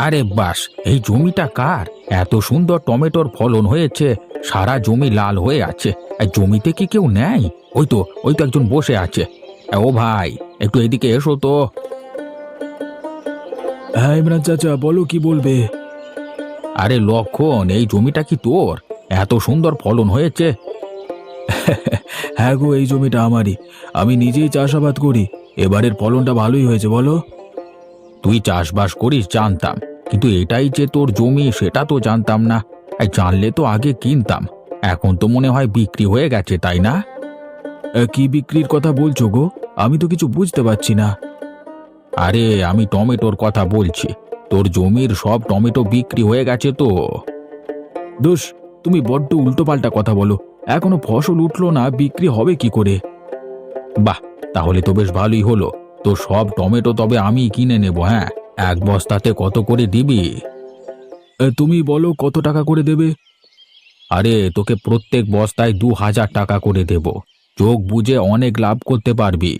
আরে বাস, এই জমিটা কার? এত সুন্দর টমেটোর ফলন হয়েছে, সারা জমি লাল হয়ে আছে। এই জমিতে কি কেউ নেয়? ওই তো একজন বসে আছে। ও ভাই, একটু এদিকে এসো তো। হ্যাঁ ইমরান চাচা, বলো কি বলবে? আরে লক্ষণ, এই জমিটা কি তোর? এত সুন্দর ফলন হয়েছে। হ্যাঁ গো, এই জমিটা আমারই। আমি নিজেই চাষাবাদ করি। এবারের ফলনটা ভালোই হয়েছে, বলো। তুই চাষবাস করিস জানতাম, কিন্তু এটাই যে তোর জমি সেটা তো জানতাম না। এই জানলে তো আগে কিনতাম। এখন তো মনে হয় বিক্রি হয়ে গেছে, তাই না? কি বিক্রির কথা বলছো গো? আমি তো কিছু বুঝতে পারছি না। আরে আমি টমেটোর কথা বলছি। তোর জমির সব টমেটো বিক্রি হয়ে গেছে তো। দোষ, তুমি বড্ড উল্টোপাল্টা কথা বলো। এখনো ফসল উঠলো না, বিক্রি হবে কি করে? বাহ, তাহলে তো বেশ ভালোই হলো। তো সব টমেটো তবে আমি কিনে নেব। হ্যাঁ, এক বস্তাতে কত করে দিবি? তুমি বলো কত টাকা করে দেবে? আরে তোকে প্রত্যেক বস্তায় 2,000 টাকা করে দেব। চোখ বুজে অনেক লাভ করতে পারবি।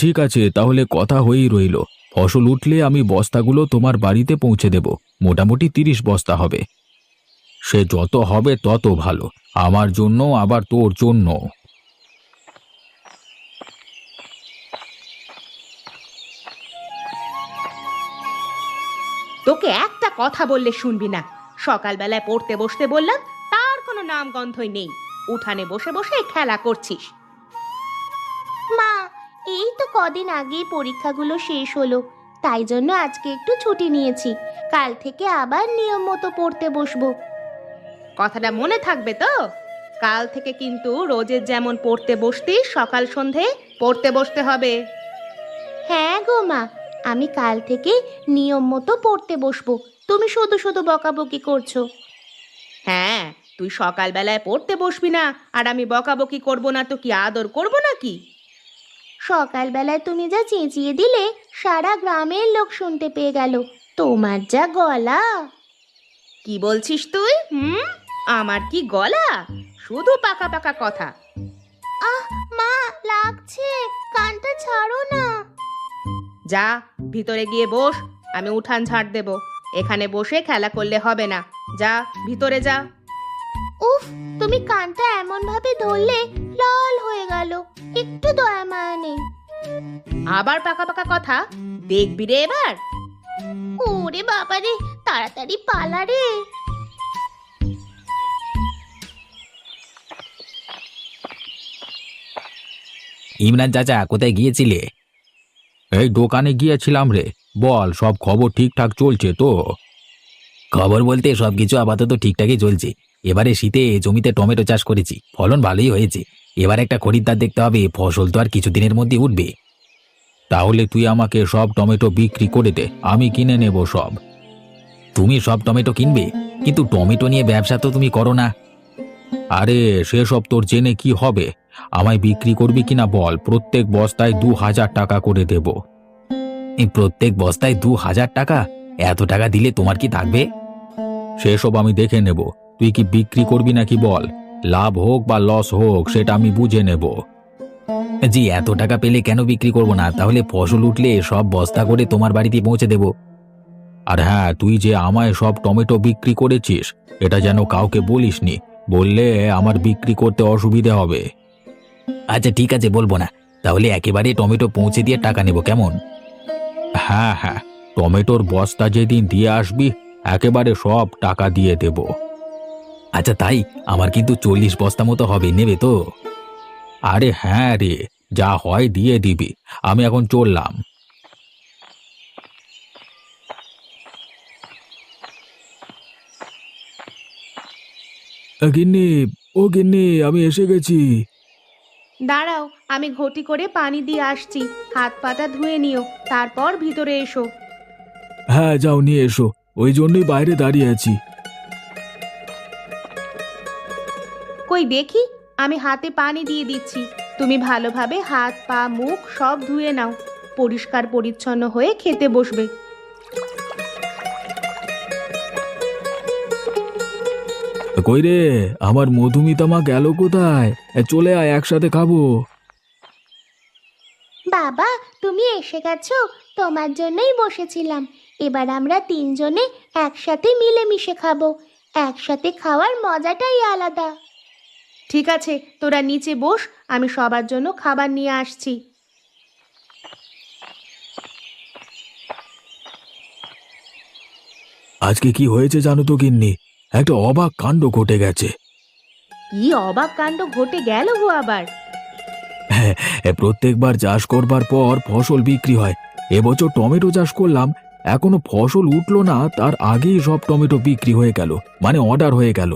ঠিক আছে, তাহলে কথা হয়েই রইল। ফসল উঠলে আমি বস্তাগুলো তোমার বাড়িতে পৌঁছে দেব। মোটামুটি 30 বস্তা হবে। সে যত হবে তত ভালো, আমার জন্য আবার তোর জন্য। তোকে একটা কথা বললে শুনবি না। সকালবেলায় পড়তে বসতে বললাম, তার কোনো নাম গন্ধই নেই। উঠানে বসে বসে খেলা করছিস। মা, এই তো কদিন আগেই পরীক্ষাগুলো শেষ হলো, তাই জন্য আজকে একটু ছুটি নিয়েছি। কাল থেকে আবার নিয়ম মতো পড়তে বসবো। কথাটা মনে থাকবে তো? কাল থেকে কিন্তু রোজের যেমন পড়তে বসতিস সকাল সন্ধে, পড়তে বসতে হবে। হ্যাঁ গো মা, আমি কাল থেকে নিয়ম মতো পড়তে বসবো। তুমি শুধু শুধু বকাবকি করছো। হ্যাঁ, তুই সকালবেলায় পড়তে বসবি না আর আমি বকাবকি করব না তো কি আদর করব নাকি? সকালবেলায় তুমি যা চেঁচিয়ে দিলে, সারা গ্রামের লোক শুনতে পেয়ে গেল। তোমার যা গলা! কি বলছিস তুই? আমার কি গলা? শুধু পাকা পাকা কথা। আহ মা, লাগছে, কানটা ছাড়ো না। যা, ভিতরে গিয়ে বস। আমি উঠান ঝাড় দেব। এখানে বসে খেলা করলে হবে না। যা, ভিতরে যা। উফ, তুমি কানটা এমন ভাবে ধরলে লাল হয়ে গেল। একটু দয়া মায়া নেই। আবার পাকা পাকা কথা? দেখবি রে এবার। ওরে বাবা রে, তাড়াতাড়ি পালা রে। ইমরান চাচা, কোথায় গিয়েছিলে? এই দোকানে গিয়েছিলাম রে। বল, সব খবর ঠিকঠাক চলছে তো? খবর বলতে সবকিছু আপাতত ঠিকঠাকই চলছে। এবারে শীতে জমিতে টমেটো চাষ করেছি, ফলন ভালোই হয়েছে। এবার একটা খরিদ্দার দেখতে হবে, ফসল তো আর কিছুদিনের মধ্যে উঠবে। তাহলে তুই আমাকে সব টমেটো বিক্রি করে দে, আমি কিনে নেব সব। তুমি সব টমেটো কিনবে? কিন্তু টমেটো নিয়ে ব্যবসা তো তুমি করো না। আরে সেসব তোর জেনে কি হবে? আমায় বিক্রি করবি কিনা বল, প্রত্যেক বস্তায় 2,000 টাকা করে দেব। এই প্রত্যেক বস্তায় 2,000 টাকা? এত টাকা দিলে তোমার কি থাকবে? সেসব আমি দেখে নেব। তুই কি বিক্রি করবি নাকি বল। লাভ হোক বা লস হোক সেটা আমি বুঝে নেব। জি, এত টাকা পেলে কেন বিক্রি করব না? তাহলে ফসল উঠলে সব বস্তা করে তোমার বাড়িতে পৌঁছে দেব। আর হ্যাঁ, তুই যে আমায় সব টমেটো বিক্রি করেছিস এটা যেন কাউকে বলিসনি। বললে আমার বিক্রি করতে অসুবিধে হবে। আচ্ছা ঠিক আছে, বলবো না। তাহলে একেবারে টমেটো পৌঁছে দিয়ে টাকা নেব, কেমন? হ্যাঁ হ্যাঁ, টমেটোর বস্তা যেদিন দিয়ে আসবি একেবারে সব টাকা দিয়ে দেব। আচ্ছা তাই? আমার কিন্তু 40 বস্তা মতো হবে, নেবে তো? আরে হ্যাঁ রে, যা হয় দিয়ে দিবি। আমি এখন চললাম। গিন্নি, ও গিন্নি, আমি এসে গেছি। দাঁড়াও, আমি ঘটি করে পানি দিয়ে আসছি। হাত পাটা ধুয়ে নিও, তারপর ভিতরে এসো। হ্যাঁ যাও, নিয়ে এসো। ওই জন্যই বাইরে দাঁড়িয়ে আছি। কই দেখি, আমি হাতে পানি দিয়ে দিচ্ছি। তুমি ভালোভাবে হাত পা মুখ সব ধুয়ে নাও। পরিষ্কার পরিচ্ছন্ন হয়ে খেতে বসবে। কই রে, আমার মধুমিতা মা গেল কোথায়? চলে আয়, একসাথে খাবো। বাবা, তুমি এসে গেছো, তোমার জন্যই বসেছিলাম। এবার আমরা তিনজনে একসাথে মিলেমিশে খাবো। একসাথে খাওয়ার মজাটাই আলাদা। ঠিক আছে, তোরা নিচে বস, আমি সবার জন্য খাবার নিয়ে আসছি। আজকে কি হয়েছে জানো তো গিন্নি? একটা অবাক কাণ্ড ঘটে গেছে। কি অবাক কাণ্ড ঘটে গেল গো আবার? প্রত্যেকবার চাষ করবার পর ফসল বিক্রি হয়। এবছর টমেটো চাষ করলাম, এখনো ফসল উঠলো না, তার আগেই সব টমেটো বিক্রি হয়ে গেল, মানে অর্ডার হয়ে গেল।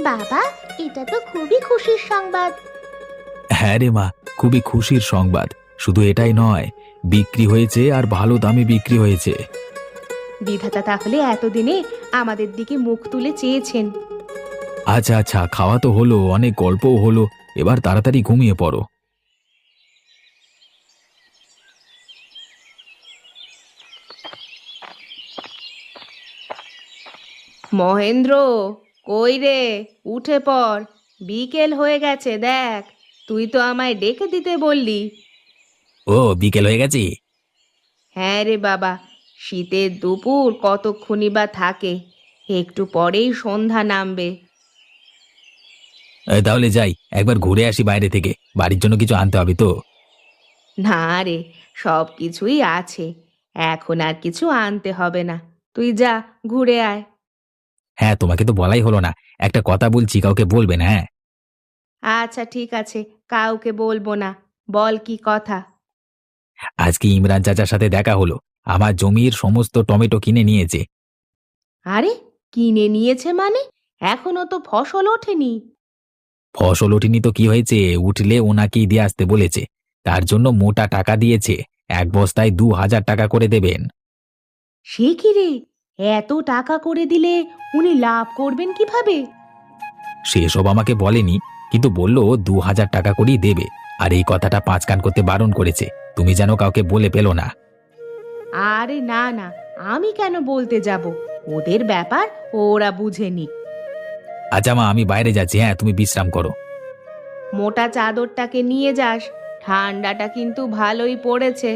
বাবা, এটা তো খুবই খুশির সংবাদ। হ্যাঁ রে মা, খুবই খুশির সংবাদ। শুধু এটাই নয়, বিক্রি হয়েছে আর ভালো দামে বিক্রি হয়েছে। বিধাতা তাহলে এতদিনে আমাদের দিকে মুখ তুলে চেয়েছেন। আচ্ছা আচ্ছা, খাওয়া তো হলো, অনেক গল্পও হলো, এবার তাড়াতাড়ি ঘুমিয়ে পড়ো। মহেন্দ্র, কই রে? উঠে পড়, বিকেল হয়ে গেছে দেখ। তুই তো আমায় ডেকে দিতে বললি। ও, বিকেল হয়ে গেছে। হ্যাঁ রে বাবা, শীতের দুপুর কতক্ষণই বা থাকে, একটু পরেই সন্ধ্যা নামবে। তাহলে যাই, একবার ঘুরে আসি বাইরে থেকে, বাড়ির জন্য কিছু আনতে হবে তো। না রে, সব কিছুই আছে, এখন আর কিছু আনতে হবে না। তুই যা, ঘুরে আয়। হ্যাঁ, তোমাকে তো বলাই হলো না, একটা কথা বলছি, কাউকে বলবে না, হ্যাঁ? আচ্ছা ঠিক আছে, কাউকে বলবো না। বল কি কথা? আজকে ইমরান চাচার সাথে দেখা হলো, আমার জমির সমস্ত টমেটো কিনে নিয়েছে। আরে, কিনে নিয়েছে মানে? এখনো তো ফসল ওঠেনি। ফসল ওঠেনি তো কি হয়েছে, উঠলে ওনাকেই দিয়ে আসতে বলেছে। তার জন্য মোটা টাকা দিয়েছে, এক বস্তায় 2,000 টাকা করে দেবেন। সে কি রে, এত টাকা করে দিলে উনি লাভ করবেন কিভাবে? সেসব আমাকে বলেনি, কিন্তু বলল 2,000 টাকা করেই দেবে, আর এই কথাটা 5 কান করতে বারণ করেছে, তুমি যেন কাউকে বলে পেলো না। আরে না না, আমি কেন বলতে যাব? ওদের ব্যাপার, ওরা বুঝেনি। আচ্ছা মা, আমি বাইরে যাচ্ছি, হ্যাঁ, তুমি বিশ্রাম করো। মোটা চাদরটাকে নিয়ে যাস, ঠান্ডাটা কিন্তু ভালোই পড়েছে।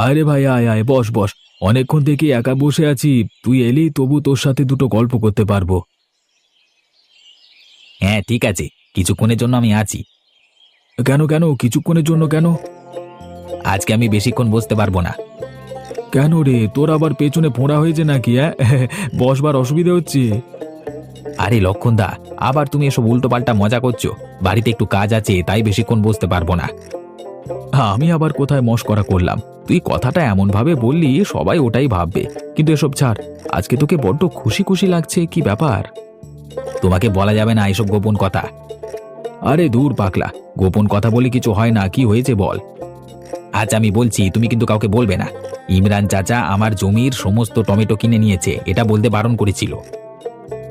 আরে ভাই, আয় আয়, বস বস। অনেকক্ষণ থেকে একা বসে আছি, তুই এলেই তবু তোর সাথে দুটো গল্প করতে পারবো। হ্যাঁ ঠিক আছে, কিছুক্ষণের জন্য আমি আছি। কেন কেন, কিছুক্ষণের জন্য কেন? আজকে আমি বেশিক্ষণ বসতে পারবো না। কেন রে, তোর আবার পেছনে ফোঁড়া হয়েছে নাকি? বসবার অসুবিধা হচ্ছে? আরে লক্ষণদা, আবার তুমি এসব উল্টোপাল্টা মজা করছো। বাড়িতে একটু কাজ আছে, তাই বেশিক্ষণ বসতে পারবো না। আমি আবার কোথায় মশকরা করলাম? তুই কথাটা এমন ভাবে বললি, সবাই ওটাই ভাববে। কিন্তু এসব ছাড়, আজকে তোকে বড্ড খুশি খুশি লাগছে, কি ব্যাপার? তোমাকে বলা যাবে না এসব গোপন কথা। আরে দূর পাগলা, গোপন কথা বলে কিছু হয় না, কি হয়েছে বল। আচ্ছা আমি বলছি, তুমি কিন্তু কাউকে বলবে না। ইমরান চাচা আমার জমির সমস্ত টমেটো কিনে নিয়েছে, এটা বলতে বারণ করেছিল।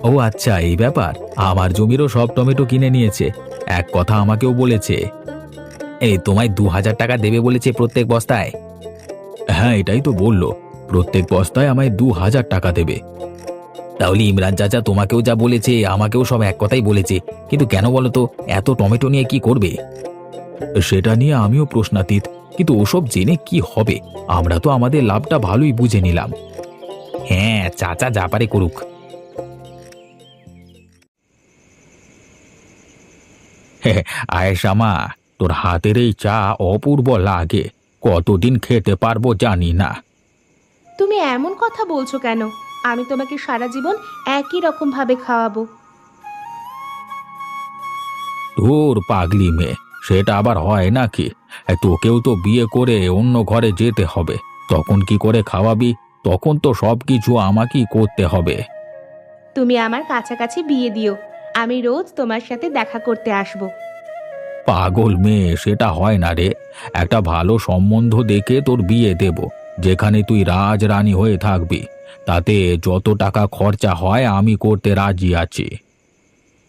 ও আচ্ছা, এই ব্যাপার। আমার জমিরও সব টমেটো কিনে নিয়েছে, এক কথা আমাকেও বলেছে। এই তোমায় 2,000 টাকা দেবে বলেছে প্রত্যেক বস্তায়। হ্যাঁ, এটাই তো বললো, প্রত্যেক বস্তায় আমায় 2,000 টাকা দেবে। তাহলে ইমরান চাচা তোমাকেও যা বলেছে আমাকেও সব এক কথাই বলেছে, কিন্তু কেন বলো তো, এত টমেটো নিয়ে কি করবে? সেটা নিয়ে আমিও প্রশ্নাতীত, কিন্তু ওসব জেনে কি হবে? আমরা তো আমাদের লাভটা ভালোই বুঝে নিলাম। হ্যাঁ, চাচা যা পারে করুক। আয়েশা মা, তোর হাতের এই চা অপূর্ব লাগে, কতদিন খেতে পারবো জানি না। তুমি এমন কথা বলছো কেন? আমি তোমাকে সারা জীবন একই রকম ভাবে খাওয়াবো। ধুর পাগলি মেয়ে, সেটা আবার হয় নাকি? তোকেও তো বিয়ে করে অন্য ঘরে যেতে হবে, তখন কি করে খাওয়াবি? তখন তো সবকিছু আমাকেই করতে হবে। তুমি আমার কাছাকাছি বিয়ে দিও, আমি রোজ তোমার সাথে দেখা করতে আসবো। পাগল মেয়ে, সেটা হয় না রে। একটা ভালো সম্বন্ধ দেখে তোর বিয়ে দেব, যেখানে তুই রাজরানী হয়ে থাকবি। তাতে যত টাকা খরচা হয় আমি করতে রাজি আছি।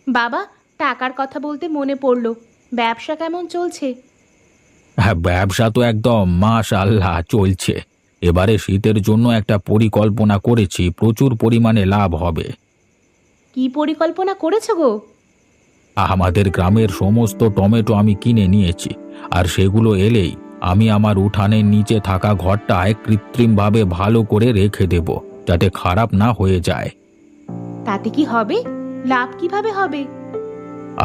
বাবা, টাকার কথা বলতে মনে পড়লো, ব্যবসা কেমন চলছে? হ্যাঁ, ব্যবসা তো একদম মাশাআল্লাহ চলছে। এবারে শীতের জন্য একটা পরিকল্পনা করেছি, প্রচুর পরিমাণে লাভ হবে। কি পরিকল্পনা করেছো গো? আমাদের গ্রামের সমস্ত টমেটো আমি কিনে নিয়েছি, আর সেগুলো এলেই আমি আমার উঠানের নিচে থাকা ঘরটায় কৃত্রিমভাবে ভালো করে রেখে দেব, যাতে খারাপ না হয়ে যায়। তাতে কি হবে? লাভ কিভাবে হবে?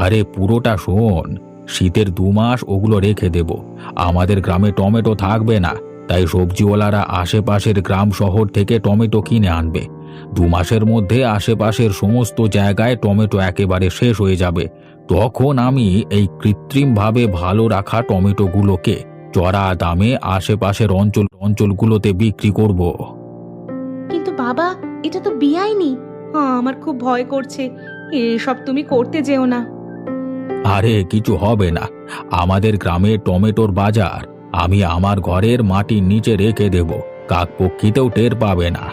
আরে পুরোটা শোন, শীতের 2 মাস ওগুলো রেখে দেব। আমাদের গ্রামে টমেটো থাকবে না, তাই সবজিওয়ালারা আশেপাশের গ্রাম শহর থেকে টমেটো কিনে আনবে। 2 মাসের মধ্যে আশেপাশের সমস্ত জায়গায় টমেটো একেবারে শেষ হয়ে যাবে। তখন আমি এই কৃত্রিমভাবে ভালো রাখা টমেটোগুলোকে চড়া দামে আশেপাশের অঞ্চলগুলোতে বিক্রি করব। কিন্তু বাবা, এটা তো বেআইনি। আমার খুব ভয় করছে। এসব তুমি করতে যেও না। আরে কিছু হবে না, আমাদের গ্রামে টমেটোর বাজার আমি আমার ঘরের মাটির নিচে রেখে দেব, কাকপক্ষীতেও টের পাবে না।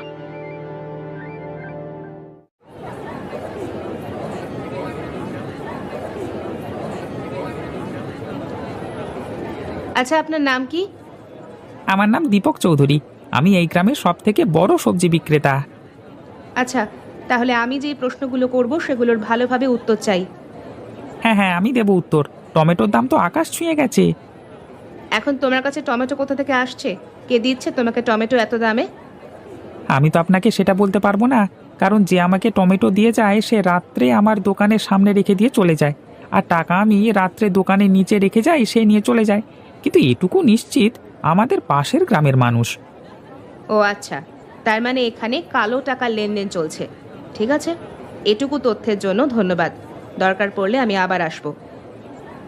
আচ্ছা, আপনার নাম কি? আমার নাম দীপক চৌধুরী। আমি এই গ্রামের সবথেকে বড় সবজি বিক্রেতা। আচ্ছা, তাহলে আমি যে প্রশ্নগুলো করব সেগুলোর ভালোভাবে উত্তর চাই। হ্যাঁ হ্যাঁ, আমি দেব উত্তর। টমেটোর দাম তো আকাশ ছুঁয়ে গেছে। এখন তোমার কাছে টমেটো কোথা থেকে আসছে? কে দিচ্ছে তোমাকে টমেটো এত দামে? আমি তো আপনাকে সেটা বলতে পারবো না, কারণ যে আমাকে টমেটো দিয়ে যায় সে রাত্রে আমার দোকানের সামনে রেখে দিয়ে চলে যায়, আর টাকা আমি রাত্রে দোকানের নিচে রেখে যাই, সে নিয়ে চলে যায়। কিন্তু এটুকু নিশ্চিত, আমাদের পাশের গ্রামের মানুষ। ও আচ্ছা, তার মানে এখানে কালো টাকার লেনদেন চলছে। ঠিক আছে, এটুকু তথ্যের জন্য ধন্যবাদ। দরকার পড়লে আমি আবার আসব।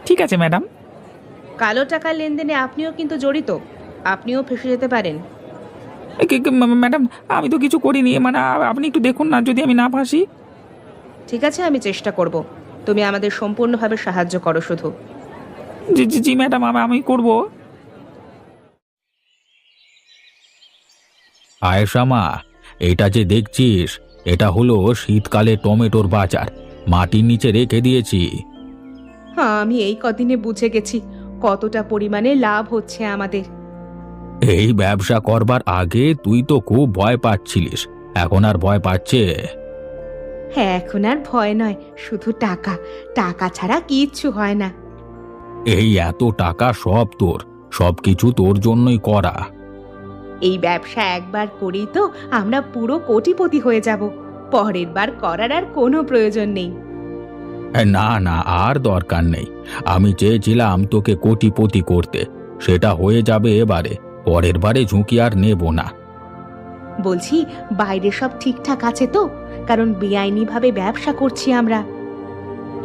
ঠিক আছে ম্যাডাম। কালো টাকার লেনদেনে আপনিও কিন্তু জড়িত। আপনিও ফেঁসে যেতে পারেন। ম্যাডাম, আমি তো কিছু করিনি, মানে আপনি একটু দেখুন না যদি আমি না ফাঁসি। ঠিক আছে, আমি চেষ্টা করব। তুমি আমাদের সম্পূর্ণভাবে সাহায্য করো শুধু। জি জি জি ম্যাডাম, আমি করব। আয়েশা মা, এটা যে দেখছিস, এটা হলো শীতকালে টমেটোর বাজার, মাটির নিচে রেখে দিয়েছি। হ্যাঁ, আমি এই কদিনে বুঝে গেছি কতটা পরিমাণে লাভ হচ্ছে আমাদের। এই ব্যবসা করবার আগে তুই তো খুব ভয় পাচ্ছিলিস, এখন আর ভয় পাচ্ছে? হ্যাঁ, এখন আর ভয় নয়, শুধু টাকা। টাকা ছাড়া কিচ্ছু হয় না। এই এত টাকা সব তোর, সবকিছু তোর জন্যই করা। এই ব্যবসা একবার করেই তো আমরা পুরো কোটিপতি হয়ে যাব। পরের বার করার আর কোনো প্রয়োজন নেই। না না, আর দরকার নেই। আমি চেয়েছিলাম তোকে কোটিপতি করতে, সেটা হয়ে যাবে এবারে, পরের বারে ঝুঁকি আর নেব না। বলছি, বাইরে সব ঠিকঠাক আছে তো? কারণ বেআইনিভাবে ব্যবসা করছি আমরা।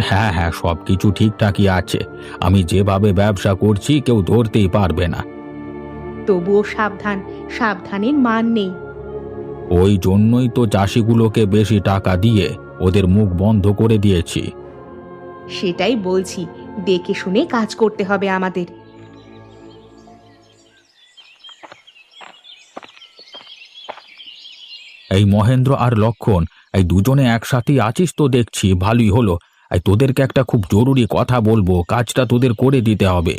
হ্যাঁ হ্যাঁ, সবকিছু ঠিকঠাকই আছে। আমি যেভাবে ব্যবসা করছি কেউ ধরতেই পারবে না। তবুও সাবধান, সাবধানের মান নেই। ওই জন্যই তো চাষিগুলোকে বেশি টাকা দিয়ে ওদের মুখ বন্ধ করে দিয়েছি। সেটাই বলছি, দেখে শুনে কাজ করতে হবে আমাদের। এই মহেন্দ্র আর লক্ষণ, এই দুজনে একসাথেই আছিস তো দেখছি, ভালোই হলো। এই তোদেরকে একটা খুব জরুরি কথা বলবো, কাজটা তোদের করে দিতে হবে।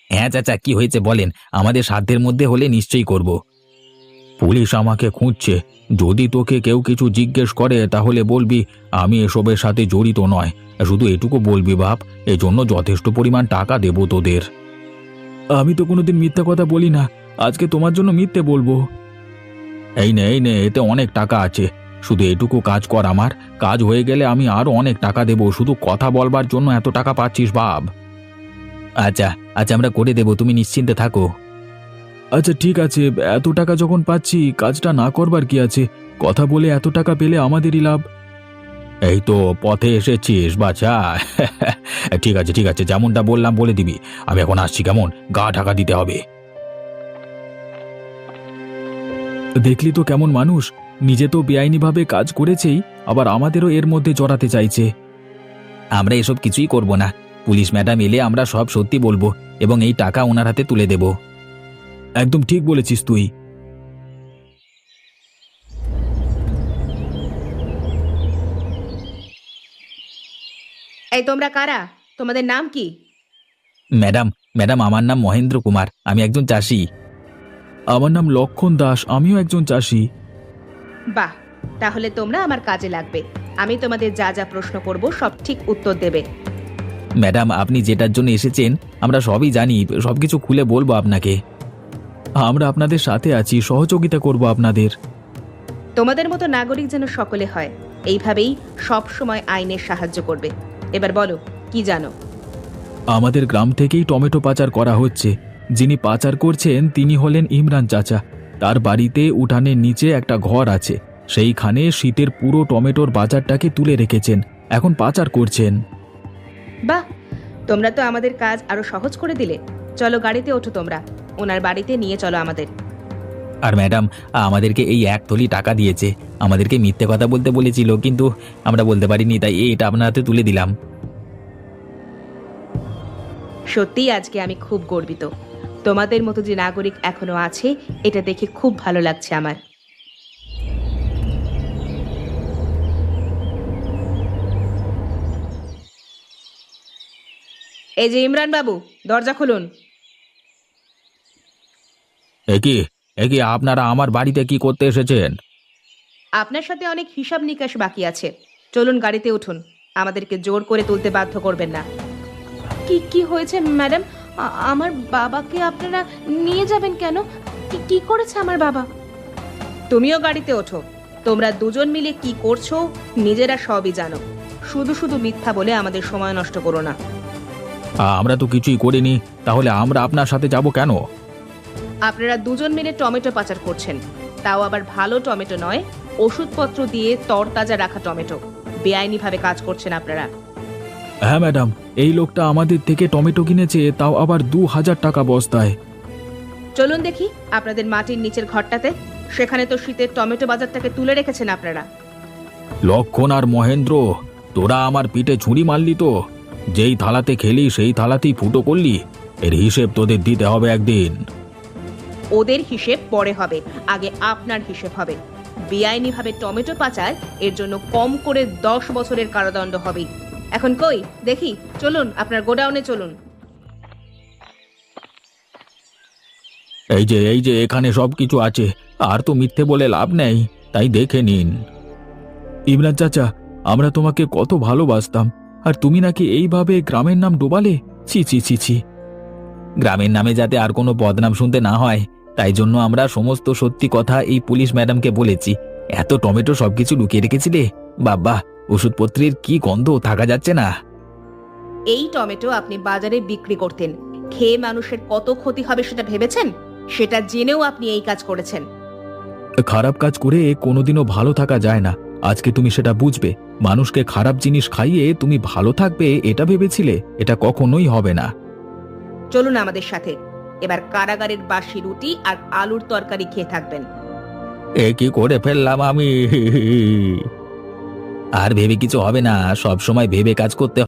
হ্যাঁ চাচা, কি হয়েছে বলেন, আমাদের সাধ্যের মধ্যে হলে নিশ্চয়ই করব। পুলিশ আমাকে খুঁজছে, যদি তোকে কেউ কিছু জিজ্ঞেস করে তাহলে বলবি আমি এসবের সাথে জড়িত নয়। শুধু এটুকু বলবি বাপ, এজন্য যথেষ্ট পরিমাণ টাকা দেব তোদের। আমি তো কোনোদিন মিথ্যা কথা বলি না, আজকে তোমার জন্য মিথ্যে বলবো। এই নে এই নে, এতে অনেক টাকা আছে, শুধু এটুকু কাজ কর আমার। কাজ হয়ে গেলে আমি আরো অনেক টাকা দেব, শুধু কথা বলবার জন্য এত টাকা পাচ্ছিস বাপ। আচ্ছা আচ্ছা, আমরা করে দেব, তুমি নিশ্চিন্তে থাকো। আচ্ছা ঠিক আছে, এত টাকা যখন পাচ্ছি কাজটা না করবার কি আছে, কথা বলে এত টাকা পেলে আমাদেরই লাভ। এই তো পথে এসেছিস বাছা। ঠিক আছে ঠিক আছে, যেমনটা বললাম বলে দিবি। আমি এখন আসছি, কেমন? গা ঢাকা দিতে হবে। দেখলি তো কেমন মানুষ, নিজে তো বেআইনিভাবে কাজ করেছেই, আবার আমাদেরও এর মধ্যে জড়াতে চাইছে। আমরা এসব কিছুই করব না। পুলিশ ম্যাডাম এলে আমরা সব সত্যি বলবো এবং এই টাকা ওনার হাতে তুলে দেব। একদম ঠিক বলেছিস তুই। এই তোমরা কারা? তোমাদের নাম কি? ম্যাডাম ম্যাডাম আমার নাম মহেন্দ্র কুমার, আমি একজন চাষি। আমার নাম লক্ষণ দাস, আমিও একজন চাষি। বাহ, তাহলে তোমরা আমার কাজে লাগবে। আমি তোমাদের যা যা প্রশ্ন করব সব ঠিক উত্তর দেবে। ম্যাডাম, আপনি যেটার জন্য এসেছেন আমরা সবই জানি, সবকিছু খুলে বলবো আপনাকে। আমরা আপনাদের সাথে আছি, সহযোগিতা করব আপনাদের। তোমাদের মতো নাগরিক যেন সকলে হয়, এইভাবেই সব সময় আইনের সাহায্য করবে। এবার বলো, কি জানো? আমাদের গ্রাম থেকেই টমেটো পাচার করা হচ্ছে। যিনি পাচার করছেন তিনি হলেন ইমরান চাচা। তার বাড়িতে উঠানের নিচে একটা ঘর আছে, সেইখানে শীতের পুরো টমেটোর বাজারটাকে তুলে রেখেছেন, এখন পাচার করছেন। বাহ, তোমরা তো আমাদের কাজ আরো সহজ করে দিলে। চলো গাড়িতে ওঠো, তোমরা ওনার বাড়িতে নিয়ে চলো আমাদের। আর ম্যাডাম, আমাদেরকে এই 1 থলি টাকা দিয়েছে। আমাদেরকে মিথ্যে কথা বলতে বলেছিল, কিন্তু আমরা বলতে পারিনি, তাই এটা আপনার হাতে তুলে দিলাম। সত্যিই আজকে আমি খুব গর্বিত। তোমাদের মতো যে নাগরিক এখনো আছে, এটা দেখে খুব ভালো লাগছে আমার। এই যে ইমরান বাবু, দরজা খুলুন। একি আপনারা আমার বাড়িতে কি করতে এসেছেন? আপনার সাথে অনেক হিসাব নিকাশ বাকি আছে। চলুন গাড়িতে উঠুন, আমাদেরকে জোর করে তুলতে বাধ্য করবেন না। কি কি হয়েছে ম্যাডাম? আমার বাবাকে আপনারা নিয়ে যাবেন কেন? কি করেছে আমার বাবা? তুমিও গাড়িতে ওঠো। তোমরা দুজন মিলে কি করছো নিজেরা সবই জানো। শুধু শুধু মিথ্যা বলে আমাদের সময় নষ্ট করো না। আমরা তো কিছুই করিনি, তাহলে আমরা আপনার সাথে যাব কেন? আপনারা দুজন মিলে টমেটো পাচার করছেন, তাও আবার ভালো টমেটো নয়, ওষুধপত্র দিয়ে তরতাজা রাখা টমেটো। বেআইনিভাবে কাজ করছেন আপনারা। হ্যাঁ ম্যাডাম, এই লোকটা আমাদের থেকে টমেটো কিনেছে, তাও আবার 2000 টাকা বস্তায়। চলুন দেখি আপনাদের মাটির নিচের ঘরটাতে। সেখানে তো শীতের টমেটো বাজারটাকে তুলে রেখেছেন আপনারা। লক্ষণ আর মহেন্দ্র, তোরা আমার পিঠে ছুরি মারলি তো। যেই থালাতে খেলি সেই থালাতেই ফুটো করলি। এর হিসেব তোদের দিতে হবে একদিন। ওদের হিসেব পরে হবে, আগে আপনার হিসেব হবে। বেআইনিভাবে টমেটো পাচার, এর জন্য কম করে 10 বছরের কারাদণ্ড হবে। এখন কই দেখি, চলুন আপনার গোডাউনে চলুন। এই যে এখানে সব কিছু আছে, আর তো মিথ্যে বলে লাভ নেই, তাই দেখে নিন। ইমরান চাচা, আমরা তোমাকে কত ভালোবাসতাম, আর তুমি নাকি এইভাবে গ্রামের নাম ডোবালে। ছি ছি ছি ছি। গ্রামের নামে যাতে আর কোনো বদনাম শুনতে না হয়, তাই জন্য আমরা সমস্ত সত্যি কথা এই পুলিশ ম্যাডামকে বলেছি। এত টমেটো সবকিছু লুকিয়ে রেখেছিলে? বাবা, ওষুধপত্রের কি গন্ধ, থাকা যাচ্ছে না। এই টমেটো আপনি বাজারে বিক্রি করতেন, খেয়ে মানুষের কত ক্ষতি হবে সেটা ভেবেছেন? সেটা জেনেও আপনি এই কাজ করেছেন। খারাপ কাজ করে কোনোদিনও ভালো থাকা যায় না। আজকে তুমি সেটা বুঝবে। মানুষকে খারাপ জিনিস খাইয়ে তুমি ভালো থাকবে এটা ভেবেছিলে? এটা কখনোই হবে না। চলুন আমাদের সাথে, এবার কারাগারের বাসি রুটি আর আলুর তরকারি খেয়ে থাকবেন। এ কি করে ফেললাম আমি! আর ভেবে কিছু হবে না, সব সময় ভেবে কাজ করতে